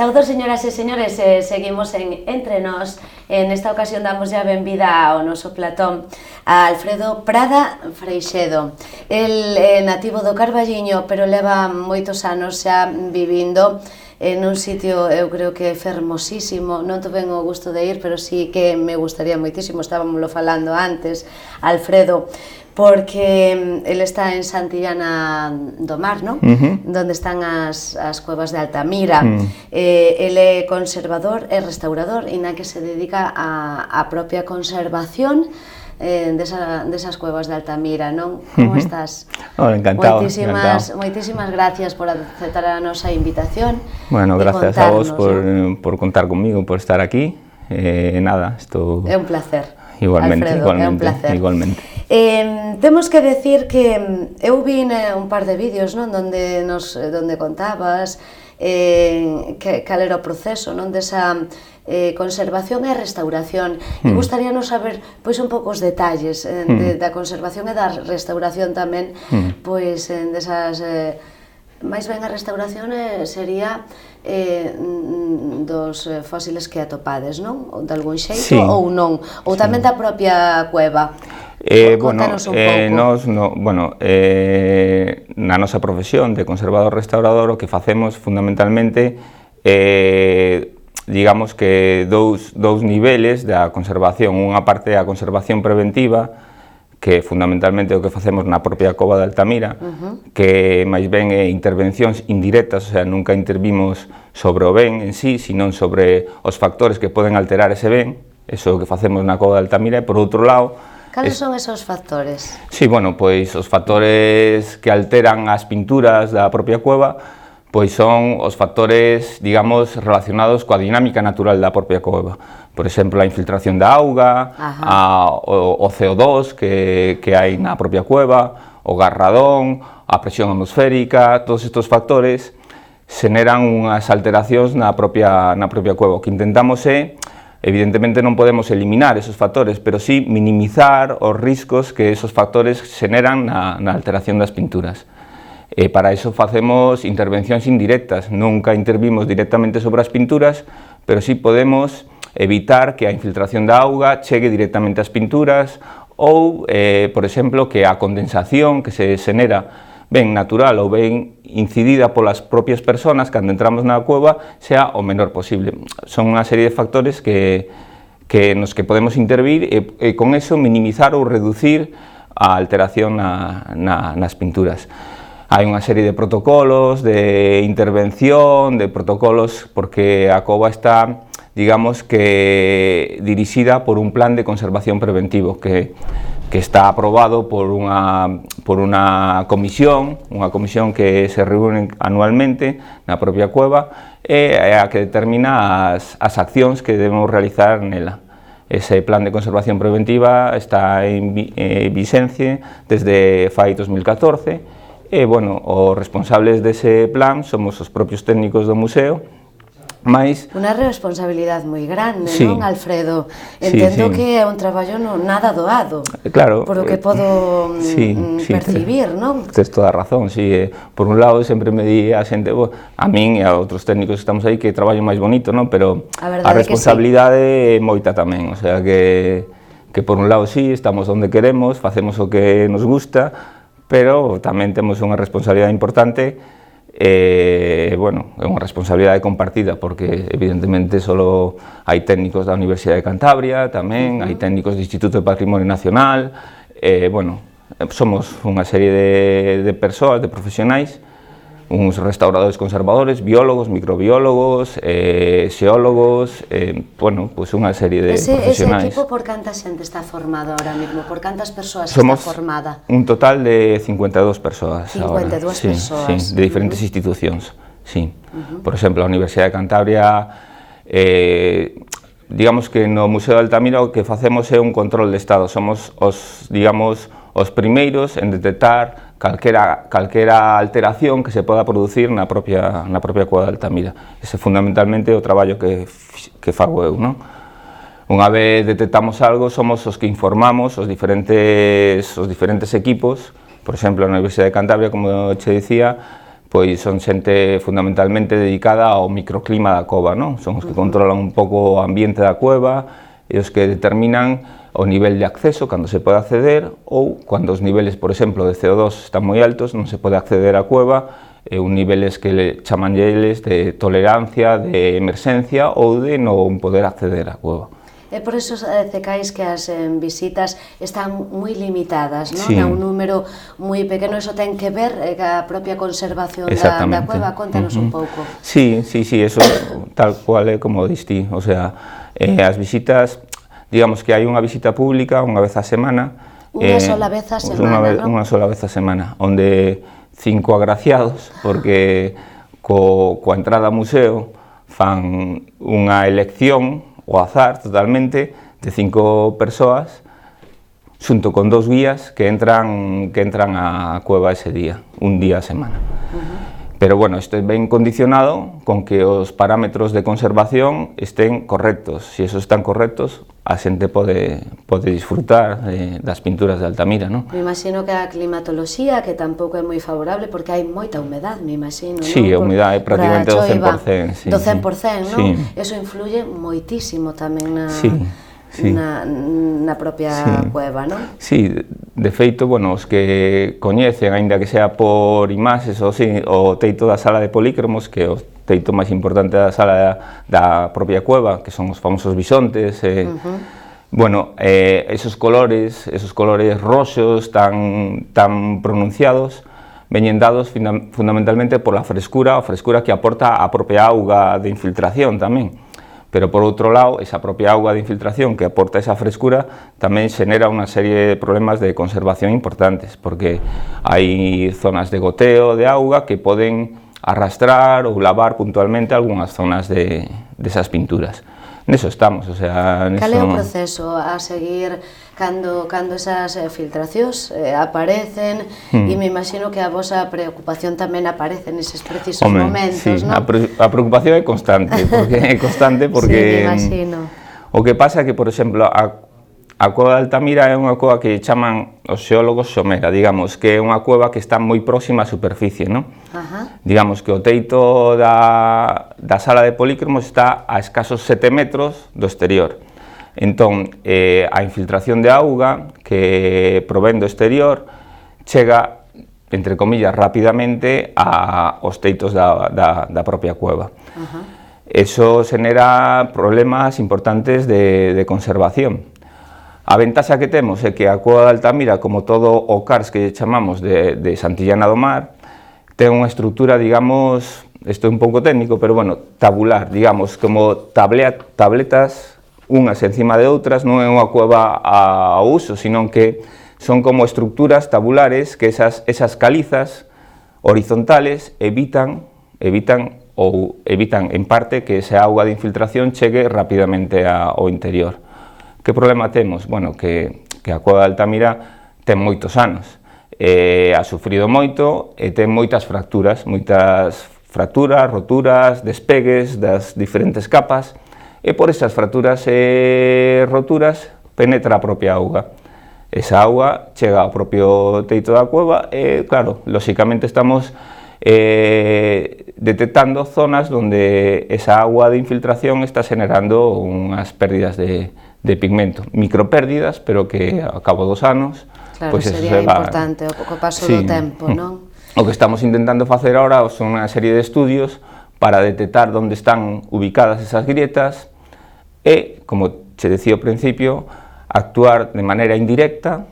Saúdos, señoras e señores, seguimos en Entre Nós. En esta ocasión damos a benvida ao noso platón a Alfredo Prada Freixedo. El é nativo do Carballiño, pero leva moitos anos xa vivindo en un sitio, eu creo que fermosísimo. Non tuve o gusto de ir, pero sí que me gustaría moitísimo, estábamos falando antes, Alfredo, porque ele está en Santillana do Mar, non? Donde están as cuevas de Altamira. Ele é conservador e restaurador, e na que se dedica á propia conservación desas cuevas de Altamira, non? Como estás? Hola, encantado. Moitísimas gracias por aceptar a nosa invitación. Bueno, gracias a vos por contar conmigo, por estar aquí. Nada, esto... É un placer. Igualmente, Alfredo, igualmente, é un placer. Igualmente. Temos que decir que eu vi un par de vídeos, non, donde contabas cal era o proceso, non, desa conservación e restauración. E gustaríanos saber pois un pouco os detalles da conservación e da restauración tamén, pois desas máis ben a restauración sería dos fósiles que atopades, non? De algún xeito, ou non? Ou tamén da propia cueva? Contanos un pouco. Na nosa profesión de conservador-restaurador o que facemos fundamentalmente digamos que dous niveles da conservación. Unha parte é a conservación preventiva, que fundamentalmente o que facemos na propia cova de Altamira, que máis ben é intervencións indirectas, o sea, nunca intervimos sobre o ben en sí, senón sobre os factores que poden alterar ese ben. Eso é o que facemos na cova de Altamira. E por outro lado... Cales son esos factores? Sí, bueno, pois os factores que alteran as pinturas da propia cueva, pois son os factores, digamos, relacionados coa dinámica natural da propia cueva. Por exemplo, a infiltración da auga, o CO2 que hai na propia cueva, o gas radón, a presión atmosférica. Todos estes factores xeneran unhas alteracións na propia cueva. O que intentamos é, evidentemente non podemos eliminar esos factores, pero sí minimizar os riscos que esos factores xeneran na alteración das pinturas. E para iso facemos intervencións indirectas. Nunca intervimos directamente sobre as pinturas, pero sí podemos evitar que a infiltración da auga chegue directamente ás pinturas ou, por exemplo, que a condensación que se xenera ben natural ou ben incidida polas propias persoas cando entramos na cueva sea o menor posible. Son unha serie de factores nos que podemos intervir e con eso minimizar ou reducir a alteración nas pinturas. Hai unha serie de protocolos de intervención, de protocolos, porque a cova está, digamos que, dirixida por un plan de conservación preventivo que está aprobado por unha comisión que se reúne anualmente na propia cueva e a que determina as accións que debemos realizar nela. Ese plan de conservación preventiva está en vixencia desde fai 2014 e, bueno, os responsables dese plan somos os propios técnicos do museo. Unha responsabilidade moi grande, non, Alfredo? Entendo que é un traballo nada doado, por o que podo percibir, non? Tes toda a razón, sí. Por un lado, sempre me di a xente, a min e a outros técnicos que estamos aí, que traballo máis bonito, non? Pero a responsabilidade é moita tamén, o sea que por un lado sí, estamos onde queremos, facemos o que nos gusta, pero tamén temos unha responsabilidade importante. É unha responsabilidade compartida, porque evidentemente só hai técnicos da Universidade de Cantabria, tamén hai técnicos do Instituto de Patrimonio Nacional, somos unha serie de persoas, de profesionais, uns restauradores conservadores, biólogos, microbiólogos, xeólogos, unha serie de profesionais. Ese equipo por canta xente está formado ahora mesmo? Por cantas persoas está formada? Un total de 52 persoas. 52 persoas. Sí, de diferentes institucións, sí. Por exemplo, a Universidade de Cantabria, digamos que no Museo de Altamira o que facemos é un control de estado. Somos os primeiros en detectar calquera alteración que se poda producir na propia cueva de Altamira. Ese fundamentalmente é o traballo que fago eu, non? Unha vez detectamos algo, somos os que informamos os diferentes equipos. Por exemplo, na Universidade de Cantabria, como che dicía, pois son xente fundamentalmente dedicada ao microclima da cova, non? Son os que controlan un pouco o ambiente da cueva e os que determinan o nivel de acceso, cando se pode acceder, ou cando os niveles, por exemplo, de CO2 están moi altos, non se pode acceder á cueva, un niveles que chaman eles de tolerancia, de emerxencia ou de non poder acceder á cueva. E por eso cecais que as visitas están moi limitadas, non? Sí. A un número moi pequeno, eso ten que ver ca propia conservación da cueva, contanos un pouco. Sí, eso tal cual é como distí, o sea, as visitas, digamos que hai unha visita pública unha vez a semana. Unha sola vez a semana, non? Unha sola vez a semana, onde 5 agraciados, porque coa entrada ao museo fan unha elección o azar totalmente de 5 persoas xunto con 2 guías que entran á cueva ese día, un día a semana. Pero bueno, isto é ben condicionado con que os parámetros de conservación estén correctos. Si esos están correctos, a xente pode disfrutar das pinturas de Altamira, non? Me imagino que a climatoloxía, que tampouco é moi favorable, porque hai moita humedad, me imagino, non? Sí, a humedad é prácticamente do 100%. Sí, do 100%, non? Sí. Eso influye moitísimo tamén na propia cueva, non? Sí, de feito, bueno, os que coñecen, aínda que sea por imaxes, o teito da sala de polícromos, que é o teito máis importante da sala da propia cueva, que son os famosos bisontes, bueno, esos colores roxos tan pronunciados, veñen dados fundamentalmente pola frescura, a frescura que aporta a propia auga de infiltración tamén. Pero por outro lado, esa propia auga de infiltración que aporta esa frescura tamén xenera unha serie de problemas de conservación importantes, porque hai zonas de goteo de auga que poden arrastrar ou lavar puntualmente algunhas zonas desas pinturas. Neso estamos, o sea... Cal é o proceso a seguir cando esas filtracións aparecen e me imagino que a vosa preocupación tamén aparece neses precisos momentos, non? A preocupación é constante, porque sí, me imagino. O que pasa é que, por exemplo, a cueva de Altamira é unha cueva que chaman os xeólogos xomera, digamos, que é unha cueva que está moi próxima á superficie, non? Digamos que o teito da sala de polícromos está a escasos 7 metros do exterior. Entón, a infiltración de auga que provén do exterior chega, entre comillas, rapidamente aos teitos da propia cueva. Eso xenera problemas importantes de conservación. A ventaxa que temos é que a cueva de Altamira, como todo o cars que chamamos de Santillana do Mar, ten unha estructura, digamos, isto é un pouco técnico, pero bueno, tabular, digamos, como tabletas unhas encima de outras, non é unha cueva ao uso, sino que son como estructuras tabulares que esas calizas horizontales evitan en parte que esa auga de infiltración chegue rapidamente ao interior. Que problema temos? Bueno, que a cueva de Altamira ten moitos anos, ha sufrido moito e ten moitas fracturas, roturas, despegues das diferentes capas, e por esas fracturas e roturas penetra a propia auga. Esa auga chega ao propio teito da cueva e, claro, lóxicamente estamos detectando zonas onde esa agua de infiltración está xenerando unhas pérdidas de pigmento, micropérdidas, pero que ao cabo dos anos... Claro, sería importante o paso do tempo, non? O que estamos intentando facer ahora son unha serie de estudios para detectar onde están ubicadas esas grietas e, como che decía ao principio, actuar de maneira indirecta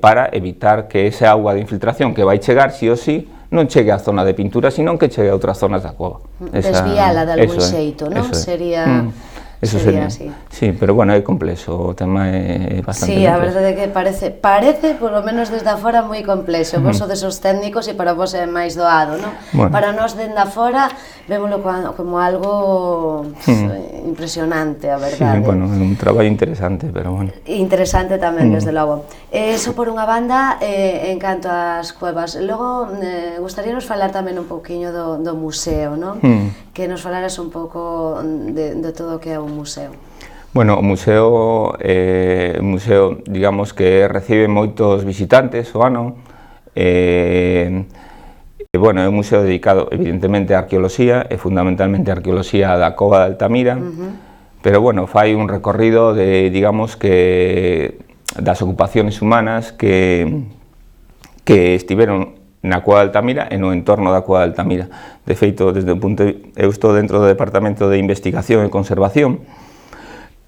para evitar que esa auga de infiltración que vai chegar, sí ou sí, non chegue á zona de pintura, sino que chegue a outras zonas da cova. Desviala de algún xeito, non? Sería así. Sí, pero bueno, é complexo, o tema é bastante complexo. Sí, a verdade é que parece, polo menos desde afora, moi complexo. Vos sodes os técnicos e para vos é máis doado, non? Bueno. Para nós, dende afora, vémolo como algo impresionante, a verdade. Sí, bueno, é un traballo interesante, pero bueno. Interesante tamén, desde logo. Eso por unha banda, en canto ás cuevas. Logo, gustaríanos falar tamén un pouquiño do museo, non? Que nos falaras un pouco de todo o que é o museo. Bueno, o museo, digamos que recibe moitos visitantes o ano, Bueno, é un museo dedicado evidentemente á arqueoloxía e fundamentalmente á arqueoloxía da Cova de Altamira, pero bueno, fai un recorrido de, digamos, que das ocupaciones humanas que estiveron na Cova de Altamira e no entorno da Cova de Altamira. De feito, desde o punto eu estou dentro do Departamento de Investigación e Conservación.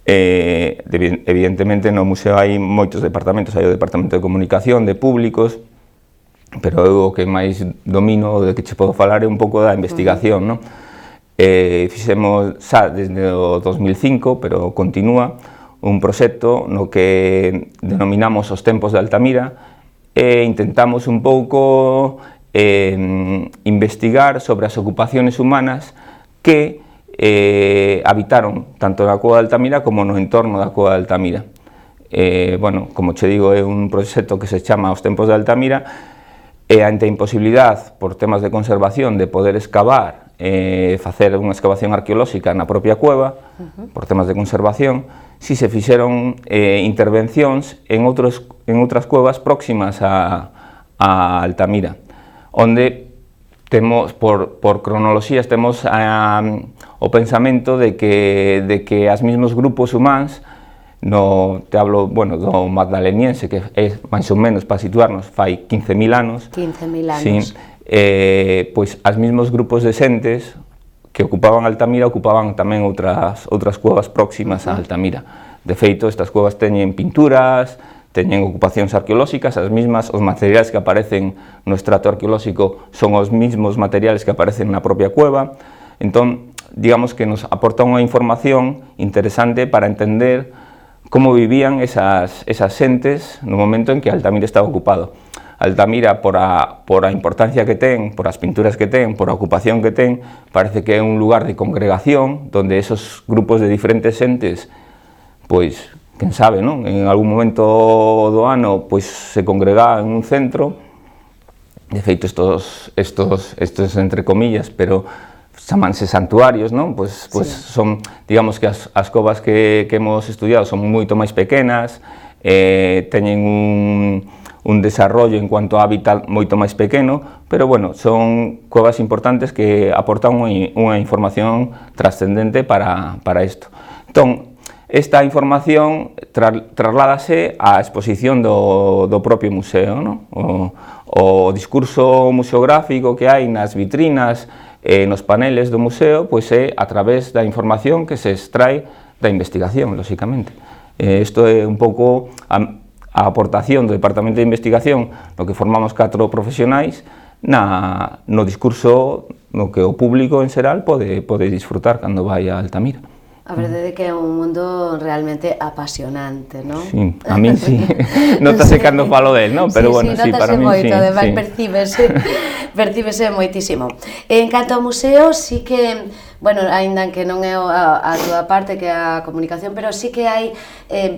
Evidentemente no museo hai moitos departamentos, hai o Departamento de Comunicación, de Públicos, pero eu o que máis domino, o de que che podo falar, é un pouco da investigación, non? Fixemos xa desde o 2005, pero continúa, un proxecto no que denominamos os tempos de Altamira e intentamos un pouco investigar sobre as ocupaciones humanas que habitaron tanto na Cova de Altamira como no entorno da Cova de Altamira. Bueno, como che digo, é un proxecto que se chama Os tempos de Altamira, e ante a imposibilidade, por temas de conservación, de poder excavar facer unha excavación arqueolóxica na propia cueva, por temas de conservación, si se fixeron intervencións en outras cuevas próximas a Altamira, onde temos, por cronoloxías, temos o pensamento de que as mesmos grupos humanos, te hablo, bueno, do magdaleniense, que é máis ou menos, para situarnos, fai 15.000 anos. 15.000 anos. Sí, pois as mesmos grupos de xentes que ocupaban Altamira ocupaban tamén outras cuevas próximas a Altamira. De feito, estas cuevas teñen pinturas, teñen ocupacións arqueolóxicas, as mesmas, os materiais que aparecen no estrato arqueolóxico son os mesmos materiais que aparecen na propia cueva. Entón, digamos que nos aporta unha información interesante para entender como vivían esas xentes no momento en que Altamira estaba ocupado. Altamira, por a importancia que ten, por as pinturas que ten, por a ocupación que ten, parece que é un lugar de congregación, donde esos grupos de diferentes xentes, pois, quen sabe, non? En algún momento do ano, pois, se congregaban en un centro. De feito, estos entre comillas, pero chamanse santuarios, non? Pois son, digamos que as covas que hemos estudiado son moito máis pequenas, teñen un desarrollo en cuanto a hábitat moito máis pequeno, pero bueno, son cuevas importantes que aportan unha información trascendente para isto. Entón, esta información trasládase á exposición do propio museo, non? O discurso museográfico que hai nas vitrinas, nos paneles do museo, pois é a través da información que se extrae da investigación, lóxicamente. Isto é un pouco a aportación do Departamento de Investigación no que formamos 4 profesionais no discurso no que o público en xeral pode disfrutar cando vai a Altamira. A verdade é que é un mundo realmente apasionante, non? Sí, a min sí. Notase cando falo del, non? Pero bueno, sí, para min sí. Además, percíbese moitísimo. En canto ao museo, sí que, bueno, aínda que non é a túa parte, que é a comunicación, pero sí que hai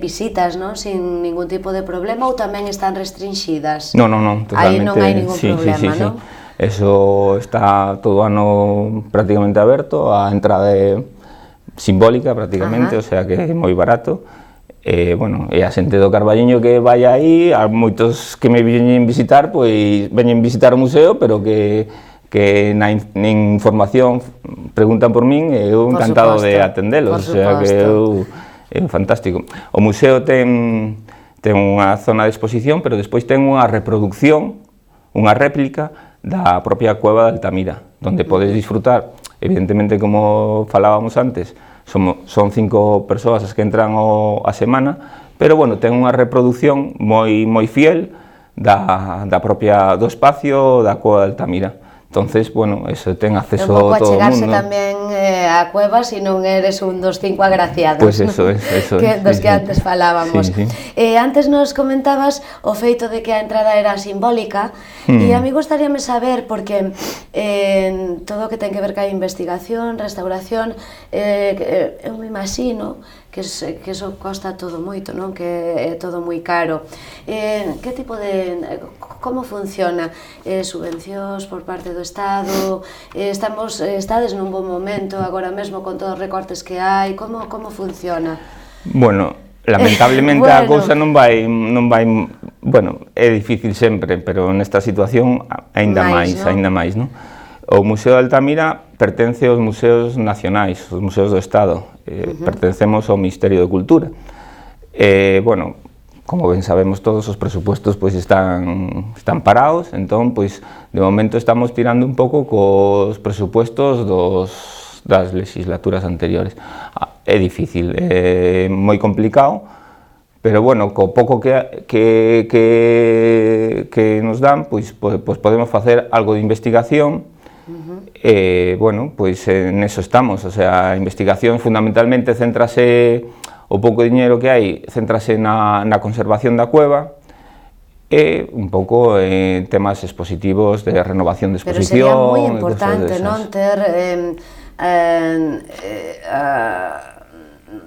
visitas, non? Sin ningún tipo de problema, ou tamén están restringidas? Non, totalmente. Aí non hai ningún problema, non? Eso está todo o ano prácticamente aberto, a entrada é simbólica prácticamente, o sea que é moi barato. Bueno, e a xente do Carballiño que vai aí, a moitos que me veñen visitar, pois veñen visitar o museo, pero que na información preguntan por min e eu encantado de atendelos, o sea que é fantástico. O museo ten unha zona de exposición, pero despois ten unha reproducción, unha réplica da propia cueva de Altamira, donde podes disfrutar, evidentemente, como falábamos antes, son 5 persoas as que entran a semana, pero, bueno, ten unha reproducción moi fiel do espacio da cueva de Altamira. Entonces, bueno, eso ten acceso a todo o mundo. Un pouco achegarse tamén á cueva se non eres un dos 5 agraciados. Pois eso é. Dos que antes falábamos. Antes nos comentabas o feito de que a entrada era simbólica, e a mí gustaríame saber, porque todo o que ten que ver ca investigación, restauración, eu me imagino que eso costa todo moito, non? Que é todo moi caro. Que tipo de... Como funciona? Subvencións por parte do Estado? Estades nun bon momento agora mesmo con todos os recortes que hai? Como funciona? Bueno, lamentablemente a cousa non vai bueno, é difícil sempre, pero nesta situación aínda máis, non? O Museo de Altamira pertence aos museos nacionais, os museos do Estado, pertencemos ao Ministerio de Cultura. Bueno, como ben sabemos todos, os presupuestos pois están parados, entón, pois, de momento estamos tirando un pouco cos presupuestos das legislaturas anteriores. É difícil, é moi complicado, pero, bueno, co pouco que nos dan, pois podemos facer algo de investigación. Bueno, pois neso estamos, o sea, a investigación fundamentalmente céntrase, o pouco diñeiro que hai, céntrase na conservación da cueva e un pouco en temas expositivos de renovación de exposición. Pero sería moi importante, non, ter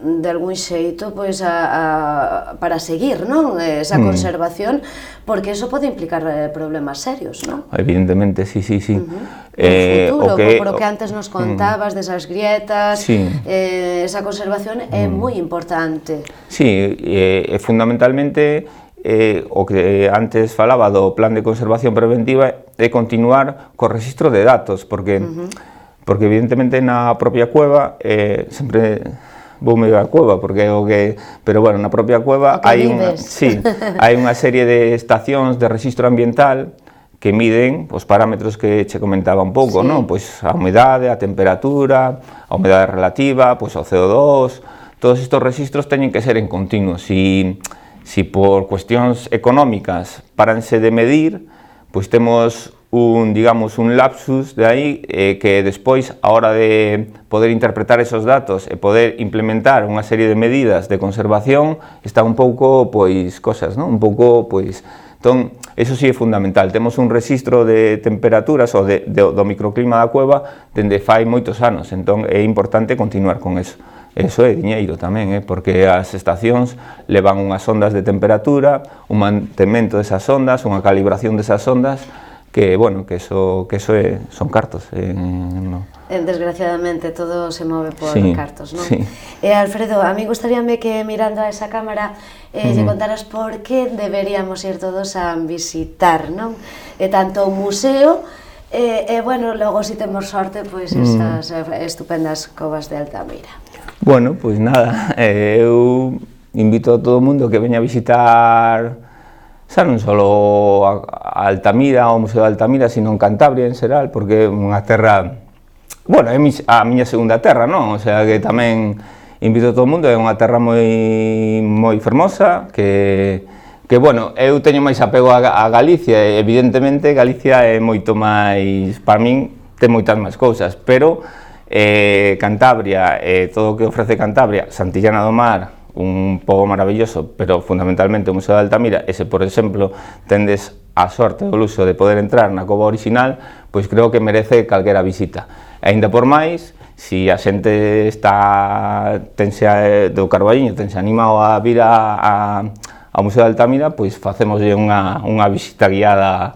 de algún xeito pois para seguir, non, esa conservación, porque eso pode implicar problemas serios, non? Evidentemente, sí. No futuro, polo que antes nos contabas desas grietas, esa conservación é moi importante. Sí, fundamentalmente o que antes falaba do plan de conservación preventiva é continuar co rexistro de datos, porque evidentemente na propia cueva sempre vou medio a cueva, porque é o que... Pero, bueno, na propia cueva hai unha serie de estacións de rexistro ambiental que miden os parámetros que che comentaba un pouco, non? Pois a humedade, a temperatura, a humedade relativa, pois o CO2... Todos estes rexistros teñen que ser en continuo. Si por cuestións económicas paranse de medir, pois temos un lapsus de aí que despois, a hora de poder interpretar esos datos e poder implementar unha serie de medidas de conservación, está un pouco, pois, cosas, non? Un pouco, pois... Entón, eso sí é fundamental. Temos un rexistro de temperaturas ou do microclima da cueva dende fai moitos anos, entón é importante continuar con eso. Eso é diñeiro tamén, porque as estacións levan unhas ondas de temperatura, un mantemento desas ondas, unha calibración desas ondas, que, bueno, que eso son cartos. Desgraciadamente todo se move por cartos, non? Alfredo, a mí gustaríame que mirando a esa cámara lle contaras por que deberíamos ir todos a visitar, non? Tanto o museo, bueno, logo si temos sorte, pois esas estupendas covas de Altamira. Bueno, pois nada, eu invito a todo o mundo que veña a visitar xa non só a Altamira, o Museo de Altamira, sino en Cantabria en xeral, porque é unha terra, bueno, é a miña segunda terra, non? O sea, que tamén invito a todo o mundo, é unha terra moi fermosa, que, bueno, eu teño máis apego a Galicia, e evidentemente Galicia é moito máis, para min, ten moitas máis cousas, pero Cantabria, todo o que ofrece Cantabria, Santillana do Mar, un pobo maravilloso, pero fundamentalmente o Museo de Altamira, e se, por exemplo, tendes a sorte ou o luxo de poder entrar na cova original, pois creo que merece calquera visita. E aínda por máis, se a xente tense do Carballiño, tense animado a vir ao Museo de Altamira, pois facémoslle unha visita guiada,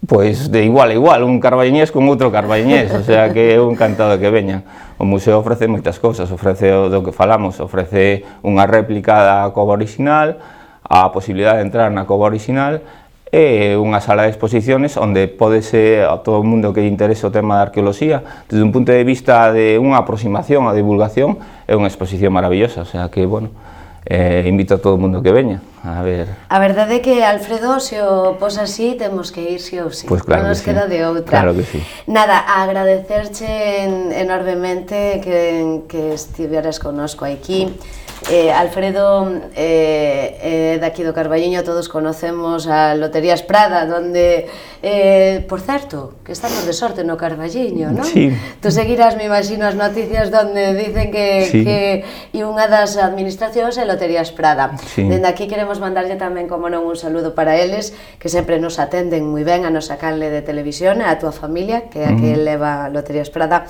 pois de igual a igual, un carballiñés con outro carballiñés, o sea que eu encantado de que veñan. O museo ofrece moitas cousas, ofrece do que falamos, ofrece unha réplica da cova original, a posibilidade de entrar na cova original e unha sala de exposiciones onde podese a todo o mundo que lle interese o tema da arqueoloxía, desde un punto de vista de unha aproximación a divulgación, é unha exposición maravillosa, o sea que, bueno, invito a todo o mundo que veña a ver. A verdade é que, Alfredo, se o pos así, temos que ir si ou si, pues claro, non nos queda de outra. Claro que sí. Nada, agradecerche enormemente que estiveras connosco aquí. Alfredo, de aquí do Carballiño, todos conocemos a Loterías Prada, donde, por certo, que estamos de sorte no Carballiño, non? Sí. Tú seguirás, me imagino, as noticias donde dicen que unha das administracións é Loterías Prada. Sí. Dende aquí queremos mandarlle tamén, como non, un saludo para eles, que sempre nos atenden moi ben a nosa canle de televisión, a túa familia, que é a que leva Loterías Prada.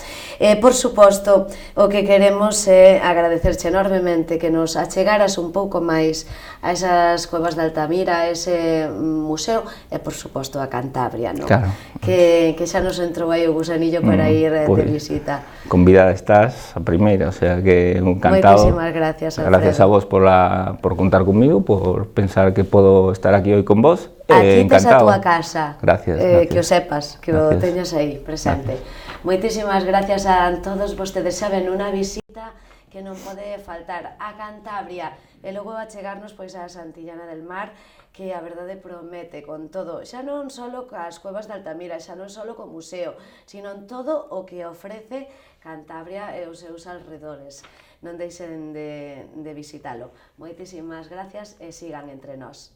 Por suposto, o que queremos é agradecerche enormemente que que nos achegaras un pouco máis a esas cuevas de Altamira, a ese museo, e por suposto a Cantabria, non? Claro. Que xa nos entrou aí o gusanillo para ir de visita. Convidada estás a primeira, o sea que encantado. Moitísimas gracias, Alfredo. Gracias a vos por contar conmigo, por pensar que podo estar aquí hoy con vos. Aquí tes a túa casa. Gracias, que o sepas, que o teñas aí presente. Moitísimas gracias a todos vostedes, saben, unha visita que non pode faltar a Cantabria e logo a chegarnos pois a Santillana del Mar, que a verdade promete con todo, xa non só cas cuevas de Altamira, xa non só co museo, sino en todo o que ofrece Cantabria e os seus alrededores. Non deixen de visitalo. Moitísimas gracias e sigan entre nós.